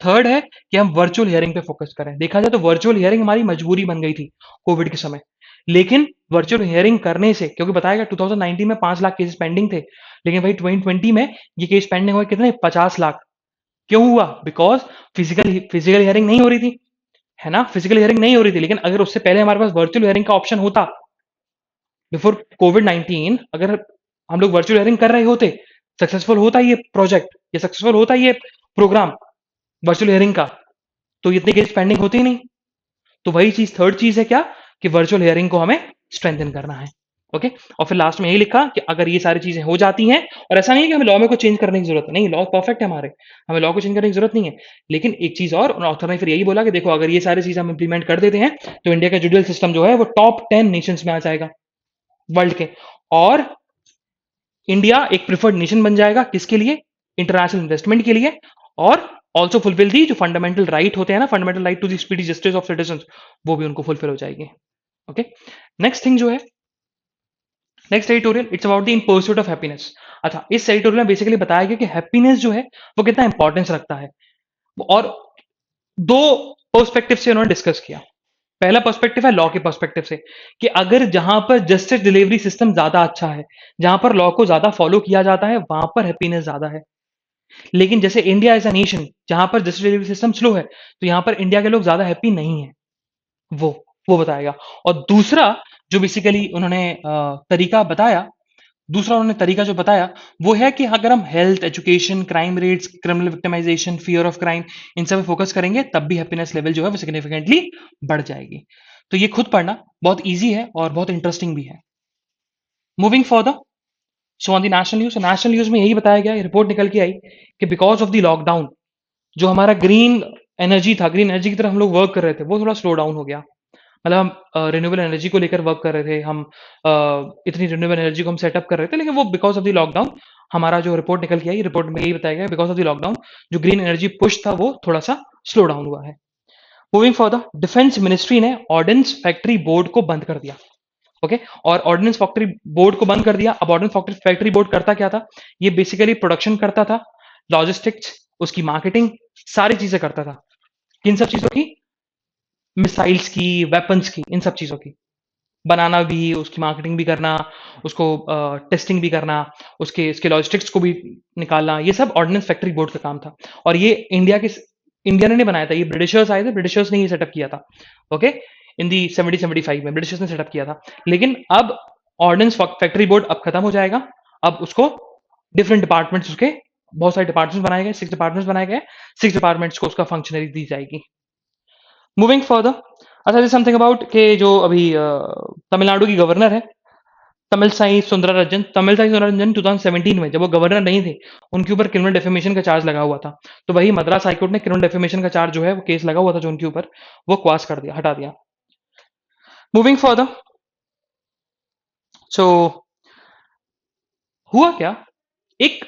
थर्ड है कि हम वर्चुअल हियरिंग पे फोकस करें। देखा जाए तो वर्चुअल हियरिंग हमारी मजबूरी बन गई थी कोविड के समय, लेकिन वर्चुअल हियरिंग करने से, क्योंकि बताया गया 2019 में 5 लाख केसेस पेंडिंग थे, लेकिन भाई 2020 में ये केस पेंडिंग हुए कितने, 50 लाख। क्यों हुआ? बिकॉज फिजिकल हियरिंग नहीं हो रही थी, है ना, फिजिकल हियरिंग नहीं हो रही थी। लेकिन अगर उससे पहले हमारे पास वर्चुअल हियरिंग का ऑप्शन होता, बिफोर कोविड 19, अगर हम लोग वर्चुअल हियरिंग कर रहे होते, सक्सेसफुल होता ये प्रोजेक्ट, ये सक्सेसफुल होता ये प्रोग्राम वर्चुअल हियरिंग का, तो इतनी केस पेंडिंग होती ही नहीं। तो वही चीज, थर्ड चीज है क्या, कि वर्चुअल हियरिंग को हमें स्ट्रेंथन करना है। ओके। और फिर लास्ट में यही लिखा कि अगर ये सारी चीजें हो जाती हैं, और ऐसा नहीं है कि हमें लॉ में कुछ चेंज करने की जरूरत है, नहीं, लॉ परफेक्ट है हमारे, हमें लॉ को चेंज करने की जरूरत नहीं है। लेकिन एक चीज और ऑथर ने फिर यही बोला कि देखो, अगर ये सारी चीजें हम इंप्लीमेंट कर देते हैं तो इंडिया का जुडियल सिस्टम जो है वो टॉप 10 नेशंस में आ जाएगा वर्ल्ड के। और इंडिया एक प्रिफर्ड नेशन बन जाएगा, किसके लिए, इंटरनेशनल इन्वेस्टमेंट के लिए। और ऑल्सो फुलफिल दी जो फंडामेंटल राइट होते हैं ना, fundamental right to the speedy justice of citizen, वो भी उनको फुलफिल हो जाएगी। ओके। नेक्स्ट थिंग जो है, next editorial it's about the in pursuit of happiness. अच्छा, इस एडिटोरियल में बेसिकली बताया गया कि हैप्पीनेस जो है वो कितना इंपॉर्टेंस रखता है, और दो पर्सपेक्टिव से उन्होंने डिस्कस किया। पहला पर्सपेक्टिव है लॉ के पर्सपेक्टिव से, कि अगर जहां पर जस्टिस डिलीवरी सिस्टम ज्यादा अच्छा है, जहां पर लॉ को ज्यादा फॉलो किया जाता है, वहां पर हैप्पीनेस ज्यादा है। लेकिन जैसे इंडिया एज अ नेशन, जहां पर जस्टिस डिलीवरी सिस्टम स्लो है, तो यहां पर इंडिया के लोग ज्यादा हैप्पी नहीं है। वो वो बताएगा। और दूसरा जो बेसिकली उन्होंने तरीका बताया, दूसरा उन्होंने तरीका जो बताया वो है कि अगर हम health, education, crime rates, criminal victimization, fear of crime, इन सब पे फोकस करेंगे, तब भी हैप्पीनेस लेवल जो है वो सिग्निफिकेंटली बढ़ जाएगी। तो ये खुद पढ़ना बहुत ईजी है और बहुत इंटरेस्टिंग भी है। Moving for the, so on the national news में यही बताया गया, रिपोर्ट निकल के आई कि बिकॉज ऑफ द लॉकडाउन, जो हमारा ग्रीन एनर्जी था, ग्रीन एनर्जी की तरफ हम लोग वर्क कर रहे थे, वो थोड़ा स्लो डाउन हो गया। मतलब हम रिन्यूएबल एनर्जी को लेकर वर्क कर रहे थे, हम इतनी रिन्यूएबल एनर्जी को हम सेटअप कर रहे थे, लेकिन वो बिकॉज ऑफ द लॉकडाउन हमारा जो रिपोर्ट निकल के आई, रिपोर्ट में यही बताया गया बिकॉज ऑफ द लॉकडाउन जो ग्रीन एनर्जी पुश था वो थोड़ा सा स्लो डाउन हुआ है। Moving for the defence ministry ने ऑर्डिनेंस फैक्ट्री बोर्ड को बंद कर दिया। ओके, और ऑर्डिनेंस फैक्ट्री बोर्ड को बंद कर दिया। अब ऑर्डिनेंस फैक्ट्री बोर्ड करता क्या था? ये बेसिकली प्रोडक्शन करता था, लॉजिस्टिक्स, उसकी मार्केटिंग, सारी चीजें करता था। किन सब चीजों की? मिसाइल्स की, वेपन्स की, इन सब चीजों की बनाना भी, उसकी मार्केटिंग भी करना, उसको टेस्टिंग भी करना, उसके इसके लॉजिस्टिक्स को भी निकालना, ये सब ऑर्डिनेंस फैक्ट्री बोर्ड का काम था। और ये इंडिया ने नहीं बनाया था, ये ब्रिटिशर्स आए थे, ब्रिटिशर्स ने ये सेटअप किया था। ओके, इन दी 70-75 में ब्रिटिशर्स ने सेटअप किया था। लेकिन अब ऑर्डिनेंस फैक्ट्री बोर्ड अब खत्म हो जाएगा। अब उसको डिफरेंट डिपार्टमेंट्स, उसके बहुत सारे डिपार्टमेंट्स बनाए गए, 6 डिपार्टमेंट्स बनाए गए, 6 डिपार्टमेंट्स को उसका फंक्शनरी दी जाएगी। मूविंग फर्दर, अच्छा दिस समथिंग अबाउट के जो अभी तमिलनाडु की गवर्नर है, तमिल साई सुंदरराजन 2017 में जब वो गवर्नर नहीं थे, उनके ऊपर क्रिमिनल डेफेमेशन का चार्ज लगा हुआ था। तो वही मद्रास हाईकोर्ट ने क्रिमिनल डेफेमेशन का चार्ज जो है, वो केस लगा हुआ था जो उनके ऊपर, वो क्वाश कर दिया, हटा दिया। मूविंग फर्दर, सो हुआ क्या, एक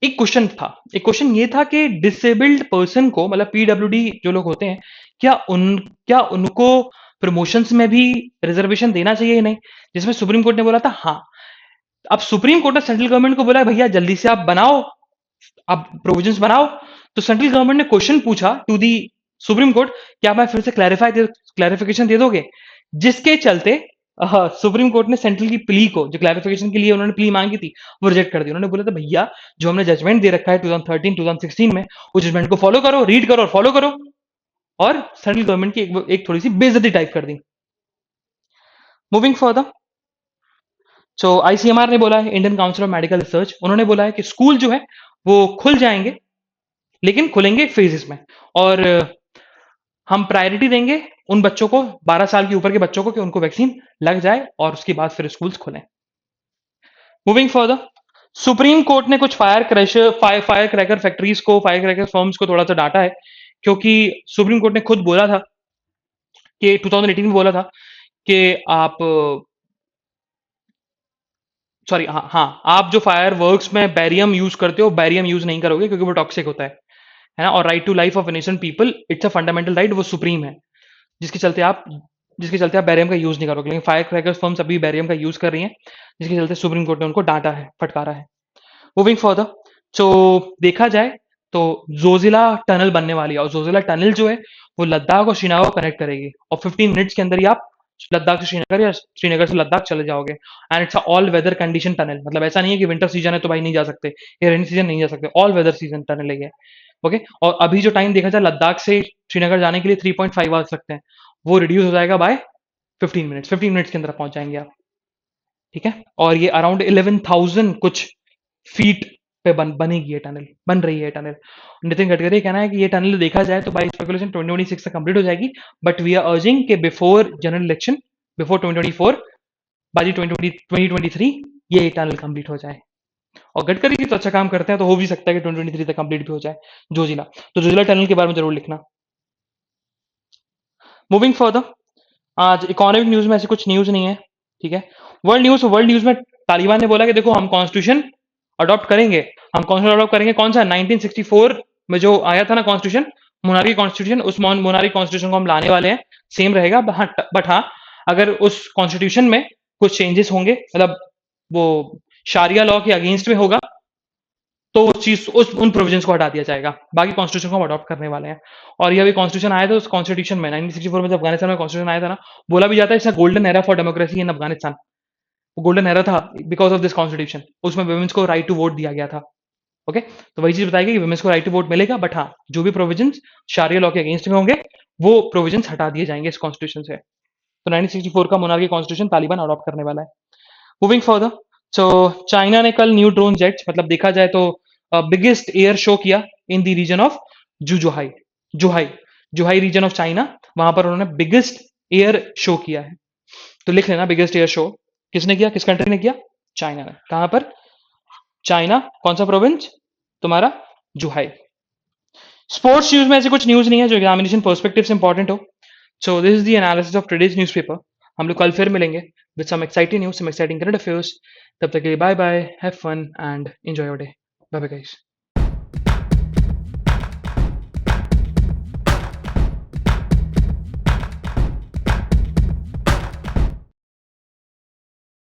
एक क्वेश्चन था, एक क्वेश्चन ये था कि डिसेबल्ड पर्सन को, मतलब पीडब्ल्यूडी जो लोग होते हैं, क्या उन क्या उनको प्रमोशंस में भी रिजर्वेशन देना चाहिए या नहीं? जिसमें सुप्रीम कोर्ट ने बोला था हाँ। अब सुप्रीम कोर्ट ने सेंट्रल गवर्नमेंट को बोला भैया जल्दी से आप बनाओ, आप प्रोविजंस बनाओ। तो सेंट्रल गवर्नमेंट ने क्वेश्चन पूछा टू दी सुप्रीम कोर्ट, क्या आप फिर से क्लैरिफिकेशन दे दोगे? जिसके चलते सुप्रीम कोर्ट ने सेंट्रल की प्ली को, जो क्लैरिफिकेशन के लिए उन्होंने प्ली मांगी थी, वो रिजेक्ट कर दी। उन्होंने बोला था भैया जो हमने जजमेंट दे रखा है 2013-2016 में, उस जजमेंट को फॉलो करो, रीड करो और फॉलो करो। और सेंट्रल गवर्नमेंट की एक थोड़ी सी बेइज्जती टाइप कर दी। मूविंग फर्दर, सो आईसीएमआर ने बोला है, Indian council of medical research, उन्होंने बोला है कि स्कूल जो है वो खुल जाएंगे, लेकिन खुलेंगे फेजेस में। और हम प्रायोरिटी देंगे उन बच्चों को, 12 साल के ऊपर के बच्चों को, कि उनको वैक्सीन लग जाए और उसके बाद फिर स्कूल्स खुलें। मूविंग फर्दर, सुप्रीम कोर्ट ने कुछ फायर क्रैकर फैक्ट्रीज को, फायर क्रैकर फर्म्स को थोड़ा सा डांटा है, क्योंकि सुप्रीम कोर्ट ने खुद बोला था कि 2018 में बोला था कि आप, सॉरी, हाँ हाँ, आप जो फायर वर्क्स में बैरियम यूज करते हो, बैरियम यूज नहीं करोगे क्योंकि वो टॉक्सिक होता है ना। और right to life of innocent people, it's a fundamental right, वो सुप्रीम है, जिसके चलते आप जिसके चलते आप बैरियम का यूज नहीं करोगे। लेकिन फायर क्रैकर्स फर्म्स अभी बैरियम का यूज कर रही हैं, जिसके चलते सुप्रीम कोर्ट ने उनको डांटा है, फटकारा है। मूविंग फर्दर, तो देखा जाए तो जोजिला टनल बनने वाली है, और जोजिला टनल जो है वो लद्दाख और श्रीनगर को कनेक्ट करेगी, और 15 मिनट्स के अंदर ही आप लद्दाख से श्रीनगर या श्रीनगर से लद्दाख चले जाओगे। And it's all weather condition tunnel, मतलब ऐसा नहीं है कि विंटर सीजन है तो भाई नहीं जा सकते, या रेनी सीजन नहीं जा सकते, ऑल वेदर सीजन टनल है ये। ओके, और अभी जो टाइम देखा जाए लद्दाख से श्रीनगर जाने के लिए 3.5 आवर्स लगते हैं, वो रिड्यूस हो जाएगा बाय 15 मिनट्स के अंदर पहुंच जाएंगे आप। ठीक है, और ये अराउंड 11,000 कुछ फीट पे बनेगी, ये टनल बन रही है टनल। नितिन गडकरी कहना है कि ये टनल देखा जाए तो बाई स्पेकुलेशन 2026 तक कंप्लीट हो जाएगी, बट वी आर अर्जिंग के before general election, before 2024, by 2023 ये टनल कंप्लीट हो जाए। और गडकरी जी तो अच्छा काम करते हैं, तो हो भी सकता है कि 2023 तक कंप्लीट भी हो जाए जोजिला। तो जोजिला टनल के बारे में जरूर लिखना। मूविंग फर्दर, आज इकोनॉमिक न्यूज में ऐसी कुछ न्यूज नहीं है। ठीक है, वर्ल्ड न्यूज में तालिबान ने बोला कि देखो हम कॉन्स्टिट्यूशन अडॉप्ट करेंगे, हम कॉन्स्टिट्यूशन अडॉप्ट करेंगे। कौन सा? 1964 में जो आया था ना कॉन्स्टिट्यूशन, मोनार्की कॉन्स्टिट्यूशन, उस मोनार्की कॉन्स्टिट्यूशन को हम लाने वाले हैं, सेम रहेगा। बट हाँ, अगर उस कॉन्स्टिट्यूशन में कुछ चेंजेस होंगे, मतलब वो शारिया लॉ के अगेंस्ट में होगा, तो उस चीज उन प्रोविजंस को हटा दिया जाएगा। बाकी कॉन्स्टिट्यूशन को हम अडॉप्ट करने वाले हैं। और ये अभी कॉन्स्टिट्यूशन आया था, उस कॉन्स्टिट्यूशन में 1964 में जब अफगानिस्तान में कॉन्स्टिट्यूशन आया था ना, बोला भी जाता है it's golden era for democracy in Afghanistan. वो गोल्डन एरा था बिकॉज ऑफ दिस कॉन्स्टिट्यूशन, उसमें वुमेन्स को राइट टू वोट दिया गया था। ओके, तो वही चीज बताई गई कि वुमेन्स को राइट टू वोट मिलेगा, बट हाँ, जो भी प्रोविजंस शारिया लॉ के अगेंस्ट में होंगे, वो प्रोविजंस हटा दिए जाएंगे इस कॉन्स्टिट्यूशन से। तो 1964 का मोनार्की कॉन्स्टिट्यूशन तालिबान अडॉप्ट करने वाला है। मूविंग फर्दर, सो चाइना ने कल न्यू ड्रोन जेट्स, मतलब देखा जाए तो बिगेस्ट एयर शो किया इन द रीजन ऑफ जुजोहाई Zhuhai Zhuhai region of China. वहां पर उन्होंने बिगेस्ट एयर शो किया है। तो लिख लेना, बिगेस्ट एयर शो किसने किया, किस कंट्री ने किया? चाइना ने। कहां पर? चाइना, कौन सा प्रोविंस तुम्हारा? जुहाई। स्पोर्ट्स न्यूज में ऐसी कुछ न्यूज नहीं है जो एग्जामिनेशन पर्सपेक्टिव से इंपॉर्टेंट हो। So this is the analysis of today's newspaper. हम लोग कल फिर मिलेंगे। with some exciting news, some exciting current affairs. तब तक के लिए bye bye, have fun and enjoy your day. Bye bye guys.